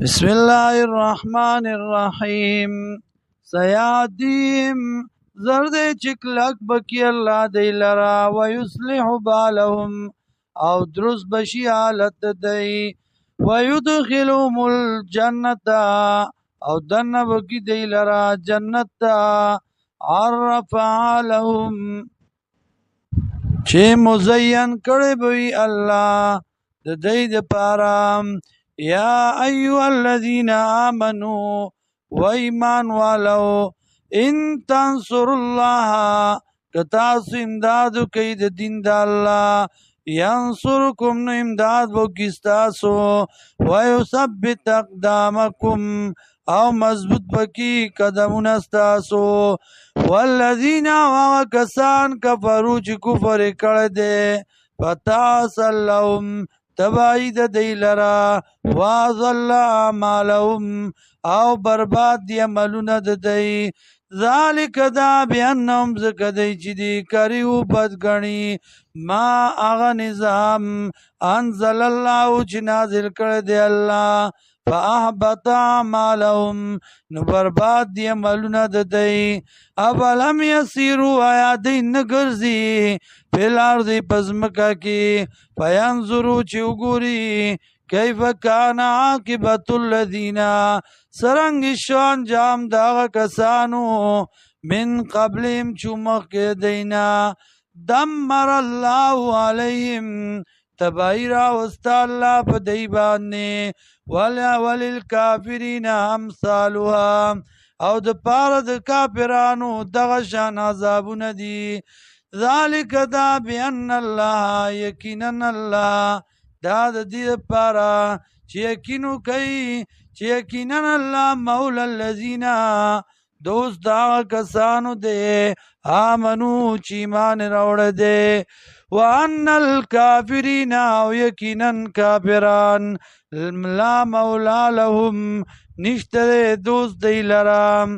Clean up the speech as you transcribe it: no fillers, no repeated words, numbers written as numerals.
بسم الله الرحمن الرحیم. سیادیم زرد چکلک بکی اللہ دی لرا ویصلح بالهم او درست بشی حالت دی ویدخلهم الجنت او دن بکی دی لرا جنت عرف لهم چه مزین کړي بوي الله د دې د پارام. یا ایها الذین آمنوا و ایمان والو ان تنصر الله کتاس امداد کئی د دین د الله ینصرکم نو امداد بو کستاسو ویثبت اقدامکم او مضبوط بکی قدمون استاسو. والذین وکسان کفروا چې کفر کړه دے فتعسل لهم تبعید دی لرا واضل اعمالهم او برباد دی عملون دی. ذالک دا بیانهم زکدی چی دی کریو بدگنی ما اغا نظام انزل اللہ چی نازل کردی اللہ فاحبط اعمالهم نو برباد دی عملون دی. افلم یسیرو آیا دی نگرزی فی الارض پزمکا کی فینظرو چی اگوری کیف کان عاقبت الذین سرنگ شان جام داغ کسانو من قبلهم چومخ کے دینا دمر اللہ علیہم تباہی راوستا اللہ پا دیباننے وللکافرین امثالها او د پاره د کافرانو دغه شان عذابون دي. ذالک دا بان الله یقینا الله دا د دې لپاره چې یقینو کوي چې یقینا الله مولا الذین دوست دا کسانو دے آمنو چې ایمان راوړه دے وان الکافرین او یقینا کافران لا مولا لهم نشته دوست دی لرام.